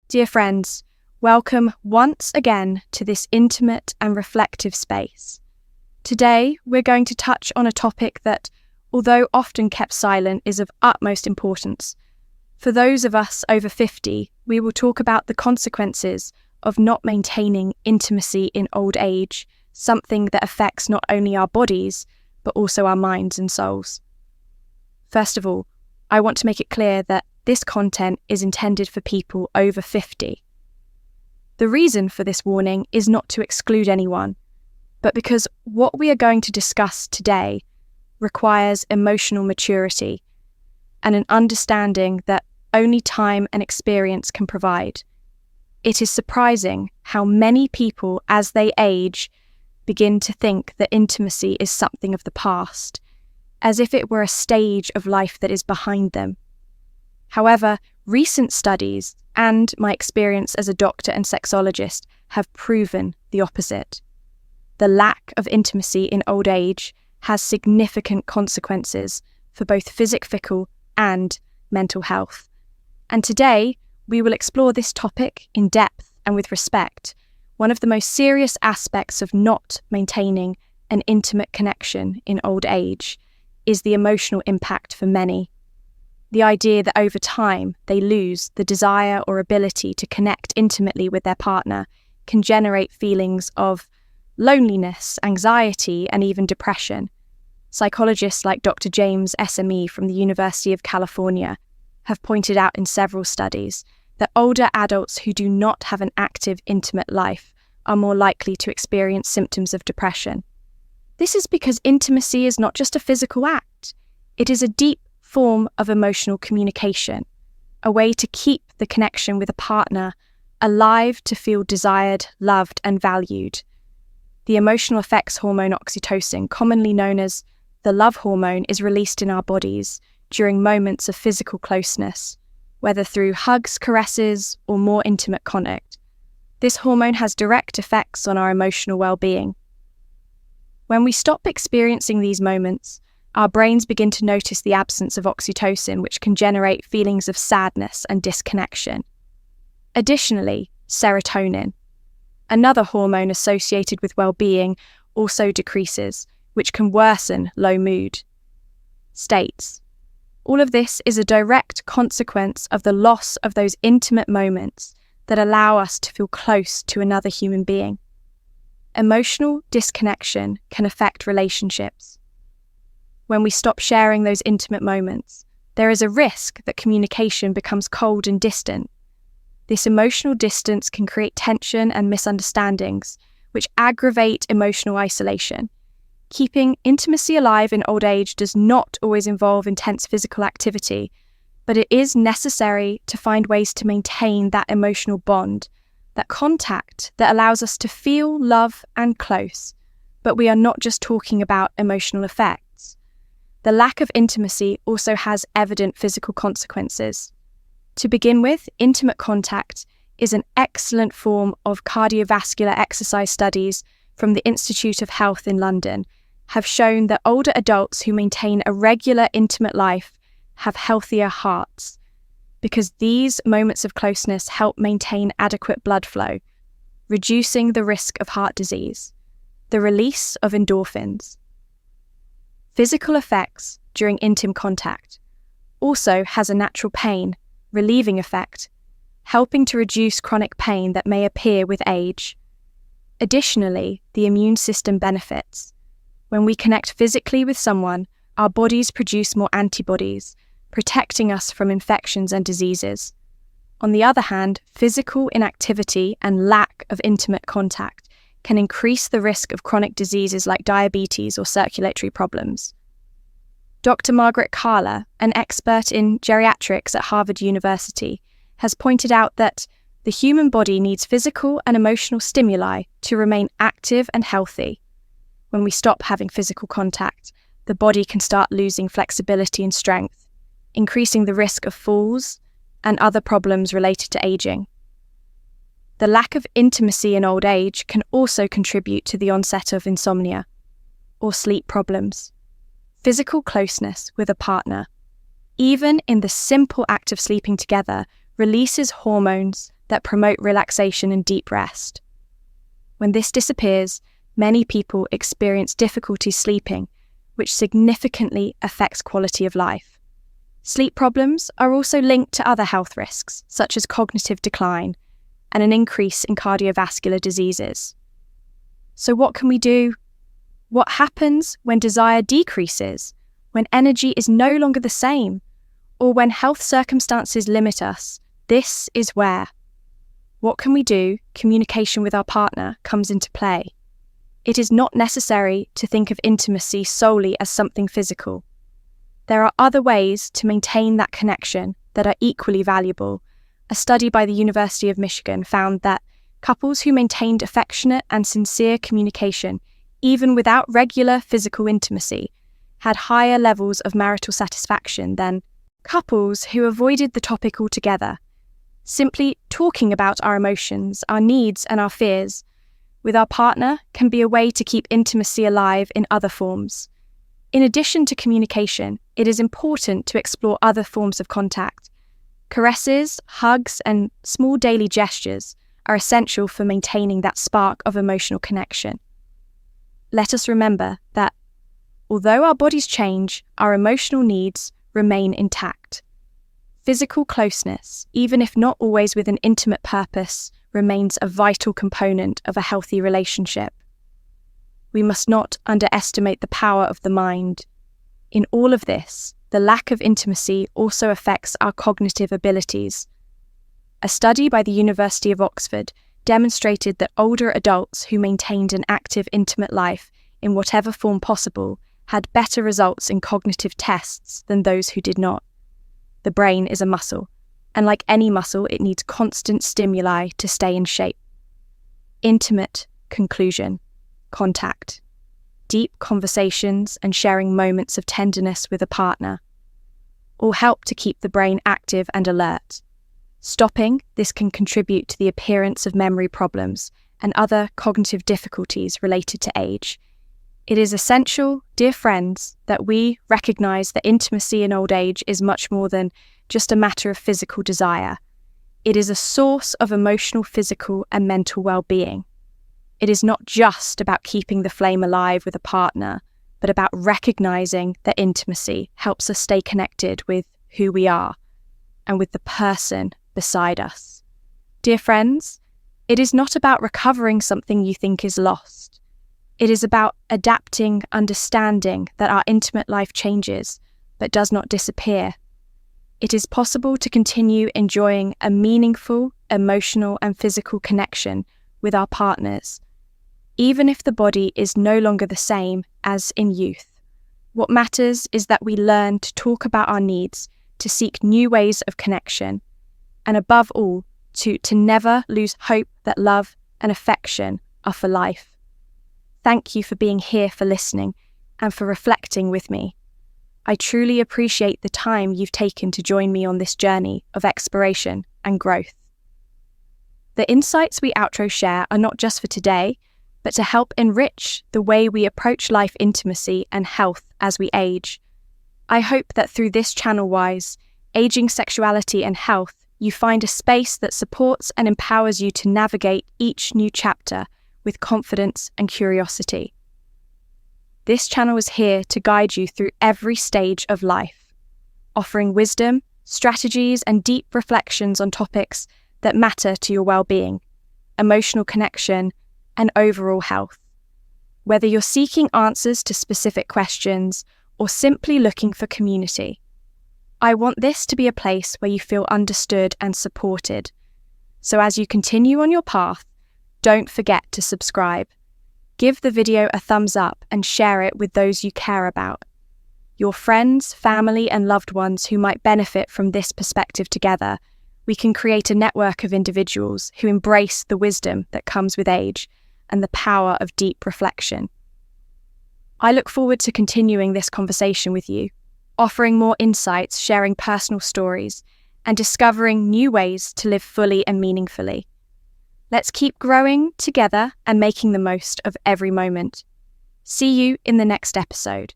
Dear friends, welcome once again to this intimate and reflective space. Today, we're going to touch on a topic that, although often kept silent, is of utmost importance. For those of us over 50, we will talk about the consequences of not maintaining intimacy in old age, something that affects not only our bodies, but also our minds and souls. First of all, I want to make it clear that this content is intended for people over 50. The reason for this warning is not to exclude anyone, but because what we are going to discuss today requires emotional maturity and an understanding that only time and experience can provide. It is surprising how many people, as they age, begin to think that intimacy is something of the past, as if it were a stage of life that is behind them. However, recent studies and my experience as a doctor and sexologist have proven the opposite. The lack of intimacy in old age has significant consequences for both physical and mental health. And today, we will explore this topic in depth and with respect. One of the most serious aspects of not maintaining an intimate connection in old age is the emotional impact for many. The idea that over time they lose the desire or ability to connect intimately with their partner can generate feelings of loneliness, anxiety, and even depression. Psychologists like Dr. James SME from the University of California have pointed out in several studies that older adults who do not have an active, intimate life are more likely to experience symptoms of depression. This is because intimacy is not just a physical act. It is a deep form of emotional communication, a way to keep the connection with a partner alive, to feel desired, loved, and valued. The emotional effects hormone oxytocin, commonly known as the love hormone, is released in our bodies during moments of physical closeness, whether through hugs, caresses, or more intimate contact. This hormone has direct effects on our emotional well-being. When we stop experiencing these moments, our brains begin to notice the absence of oxytocin, which can generate feelings of sadness and disconnection. Additionally, serotonin, another hormone associated with well-being, also decreases, which can worsen low mood states. All of this is a direct consequence of the loss of those intimate moments that allow us to feel close to another human being. Emotional disconnection can affect relationships. When we stop sharing those intimate moments, there is a risk that communication becomes cold and distant. This emotional distance can create tension and misunderstandings, which aggravate emotional isolation. Keeping intimacy alive in old age does not always involve intense physical activity, but it is necessary to find ways to maintain that emotional bond, that contact that allows us to feel love and close. But we are not just talking about emotional effects. The lack of intimacy also has evident physical consequences. To begin with, intimate contact is an excellent form of cardiovascular exercise. Studies from the Institute of Health in London have shown that older adults who maintain a regular intimate life have healthier hearts, because these moments of closeness help maintain adequate blood flow, reducing the risk of heart disease. The release of endorphins. Physical effects during intimate contact also has a natural pain relieving effect, helping to reduce chronic pain that may appear with age. Additionally, the immune system benefits. When we connect physically with someone, our bodies produce more antibodies, protecting us from infections and diseases. On the other hand, physical inactivity and lack of intimate contact can increase the risk of chronic diseases like diabetes or circulatory problems. Dr. Margaret Carla, an expert in geriatrics at Harvard University, has pointed out that the human body needs physical and emotional stimuli to remain active and healthy. When we stop having physical contact, the body can start losing flexibility and strength, increasing the risk of falls and other problems related to aging. The lack of intimacy in old age can also contribute to the onset of insomnia or sleep problems. Physical closeness with a partner, even in the simple act of sleeping together, releases hormones that promote relaxation and deep rest. When this disappears, many people experience difficulty sleeping, which significantly affects quality of life. Sleep problems are also linked to other health risks, such as cognitive decline and an increase in cardiovascular diseases. So what can we do? What happens when desire decreases, when energy is no longer the same, or when health circumstances limit us? This is where. What can we do? Communication with our partner comes into play. It is not necessary to think of intimacy solely as something physical. There are other ways to maintain that connection that are equally valuable. A study by the University of Michigan found that couples who maintained affectionate and sincere communication, even without regular physical intimacy, had higher levels of marital satisfaction than couples who avoided the topic altogether. Simply talking about our emotions, our needs, and our fears with our partner can be a way to keep intimacy alive in other forms. In addition to communication, it is important to explore other forms of contact. Caresses, hugs, and small daily gestures are essential for maintaining that spark of emotional connection. Let us remember that although our bodies change, our emotional needs remain intact. Physical closeness, even if not always with an intimate purpose, remains a vital component of a healthy relationship. We must not underestimate the power of the mind. In all of this, the lack of intimacy also affects our cognitive abilities. A study by the University of Oxford demonstrated that older adults who maintained an active, intimate life in whatever form possible had better results in cognitive tests than those who did not. The brain is a muscle, and like any muscle, it needs constant stimuli to stay in shape. Intimate conclusion, contact, deep conversations and sharing moments of tenderness with a partner all help to keep the brain active and alert. Stopping this can contribute to the appearance of memory problems and other cognitive difficulties related to age. It is essential, dear friends, that we recognize that intimacy in old age is much more than just a matter of physical desire. It is a source of emotional, physical, and mental well-being. It is not just about keeping the flame alive with a partner, but about recognizing that intimacy helps us stay connected with who we are and with the person beside us. Dear friends, it is not about recovering something you think is lost. It is about adapting, understanding that our intimate life changes, but does not disappear. It is possible to continue enjoying a meaningful, emotional, and physical connection with our partners, even if the body is no longer the same as in youth. What matters is that we learn to talk about our needs, to seek new ways of connection, and above all, to never lose hope that love and affection are for life. Thank you for being here, for listening, and for reflecting with me. I truly appreciate the time you've taken to join me on this journey of exploration and growth. The insights we outro share are not just for today, but to help enrich the way we approach life, intimacy, and health as we age. I hope that through this channel-wise, Aging, Sexuality, and Health, you find a space that supports and empowers you to navigate each new chapter with confidence and curiosity. This channel is here to guide you through every stage of life, offering wisdom, strategies, and deep reflections on topics that matter to your well-being, emotional connection, and overall health. Whether you're seeking answers to specific questions or simply looking for community, I want this to be a place where you feel understood and supported. So as you continue on your path, don't forget to subscribe. Give the video a thumbs up and share it with those you care about. Your friends, family, and loved ones who might benefit from this perspective. Together, we can create a network of individuals who embrace the wisdom that comes with age and the power of deep reflection. I look forward to continuing this conversation with you, offering more insights, sharing personal stories, and discovering new ways to live fully and meaningfully. Let's keep growing together and making the most of every moment. See you in the next episode.